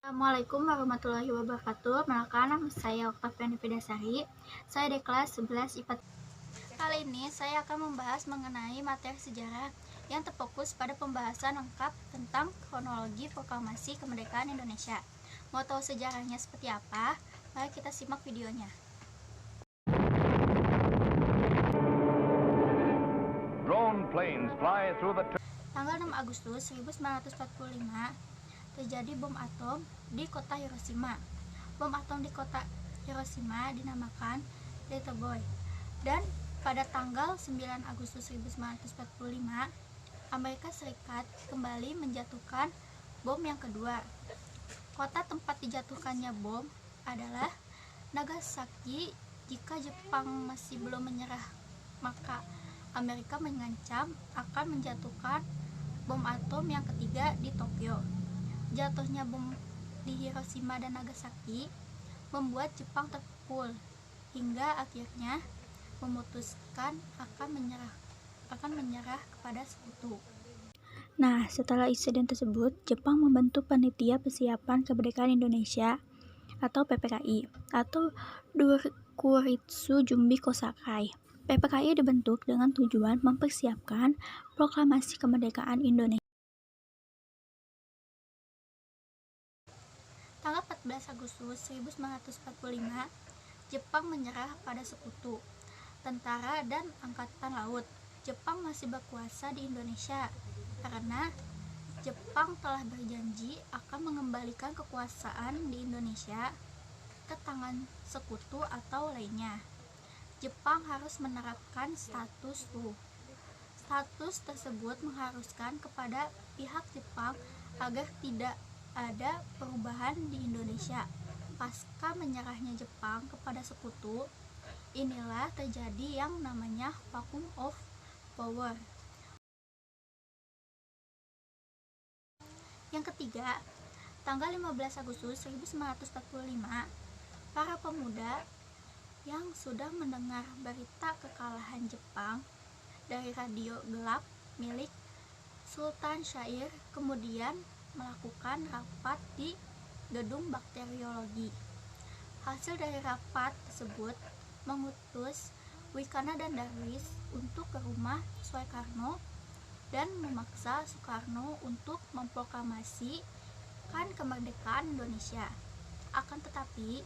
Assalamualaikum warahmatullahi wabarakatuh. Perkenalkan, nama saya Oktaviani Vidasari. Saya di kelas 11 IPA. Kali ini saya akan membahas mengenai materi sejarah yang terfokus pada pembahasan lengkap tentang kronologi proklamasi kemerdekaan Indonesia. Mau tahu sejarahnya seperti apa? Mari kita simak videonya. Drone planes fly through the Tanggal 6 Agustus 1945 terjadi bom atom di kota Hiroshima. Bom atom di kota Hiroshima dinamakan Little Boy. Dan pada tanggal 9 Agustus 1945, Amerika Serikat kembali menjatuhkan bom yang kedua. Kota tempat dijatuhkannya bom adalah Nagasaki. Jika Jepang masih belum menyerah, maka Amerika mengancam akan menjatuhkan bom atom yang ketiga di Tokyo. Jatuhnya bom di Hiroshima dan Nagasaki membuat Jepang terpukul hingga akhirnya memutuskan akan menyerah kepada sekutu. Nah, setelah insiden tersebut, Jepang membentuk Panitia Persiapan Kemerdekaan Indonesia atau PPKI atau Dokuritsu Jumbi Kosakai. PPKI dibentuk dengan tujuan mempersiapkan proklamasi kemerdekaan Indonesia. Tanggal 14 Agustus 1945, Jepang menyerah pada sekutu, tentara dan angkatan laut. Jepang masih berkuasa di Indonesia karena Jepang telah berjanji akan mengembalikan kekuasaan di Indonesia ke tangan sekutu atau lainnya. Jepang harus menerapkan status quo. Status tersebut mengharuskan kepada pihak Jepang agar tidak ada perubahan di Indonesia. Pasca menyerahnya Jepang kepada sekutu, inilah terjadi yang namanya vacuum of power. Yang ketiga, tanggal 15 Agustus 1945, para pemuda yang sudah mendengar berita kekalahan Jepang dari radio gelap milik Sultan Syahrir kemudian melakukan rapat di gedung bakteriologi. Hasil dari rapat tersebut mengutus Wikana dan Darwis untuk ke rumah Soekarno dan memaksa Soekarno untuk memproklamasikan kemerdekaan Indonesia. Akan tetapi,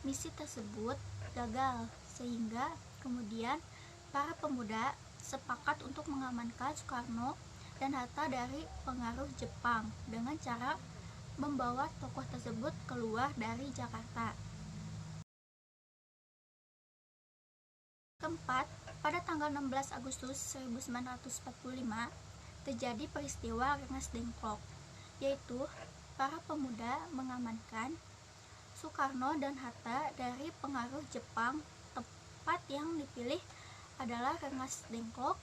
misi tersebut gagal sehingga kemudian para pemuda sepakat untuk mengamankan Soekarno dan Hatta dari pengaruh Jepang dengan cara membawa tokoh tersebut keluar dari Jakarta. Keempat, pada tanggal 16 Agustus 1945 terjadi peristiwa Rengas Dengklok, yaitu para pemuda mengamankan Soekarno dan Hatta dari pengaruh Jepang. Tempat yang dipilih adalah Rengas Dengklok.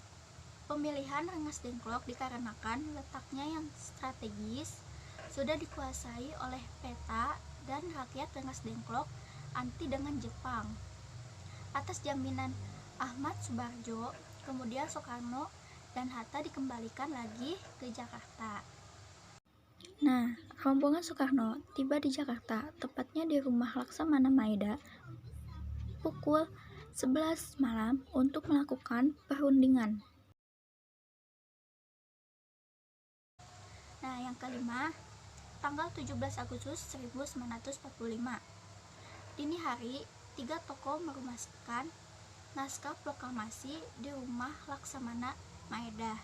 Pemilihan Rengas Dengklok dikarenakan letaknya yang strategis, sudah dikuasai oleh peta dan rakyat Rengas Dengklok anti dengan Jepang. Atas jaminan Ahmad Subarjo, kemudian Soekarno dan Hatta dikembalikan lagi ke Jakarta. Nah, rombongan Soekarno tiba di Jakarta, tepatnya di rumah Laksamana Maeda, pukul 11 malam untuk melakukan perundingan. Nah, yang kelima, tanggal 17 Agustus 1945. Dini hari, 3 tokoh merumuskan naskah proklamasi di rumah Laksamana Maeda.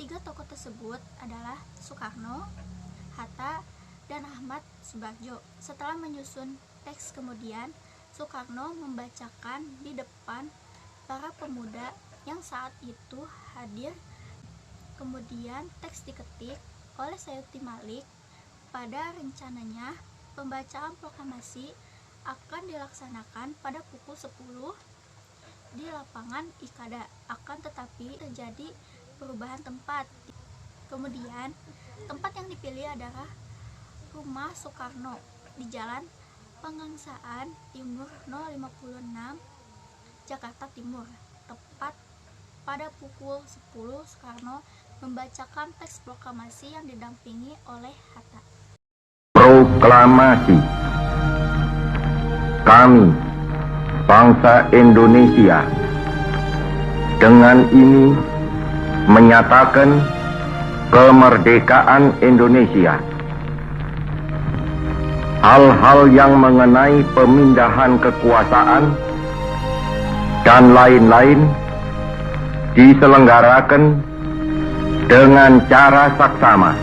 3 tokoh tersebut adalah Soekarno, Hatta, dan Ahmad Subarjo. Setelah menyusun teks kemudian, Soekarno membacakan di depan para pemuda yang saat itu hadir. Kemudian teks diketik oleh Sayuti Malik. Pada rencananya, pembacaan proklamasi akan dilaksanakan pada pukul 10 di lapangan Ikada. Akan tetapi terjadi perubahan tempat. Kemudian, tempat yang dipilih adalah rumah Soekarno di Jalan Pengangsaan Timur No. 56, Jakarta Timur. Tepat pada pukul 10, Soekarno membacakan teks proklamasi yang didampingi oleh Hatta. Proklamasi. Kami, bangsa Indonesia, dengan ini menyatakan kemerdekaan Indonesia. Hal-hal yang mengenai pemindahan kekuasaan dan lain-lain diselenggarakan dengan cara saksama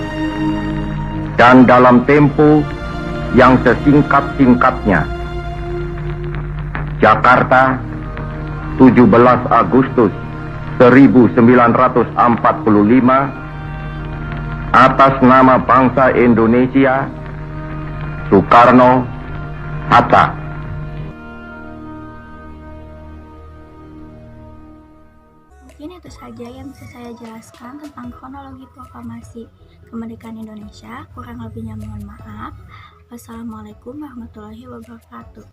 dan dalam tempo yang sesingkat-singkatnya. Jakarta, 17 Agustus 1945, atas nama bangsa Indonesia, Soekarno, Hatta. Mungkin itu saja yang bisa saya jelaskan tentang kronologi proklamasi kemerdekaan Indonesia. Kurang lebihnya mohon maaf. Wassalamualaikum warahmatullahi wabarakatuh.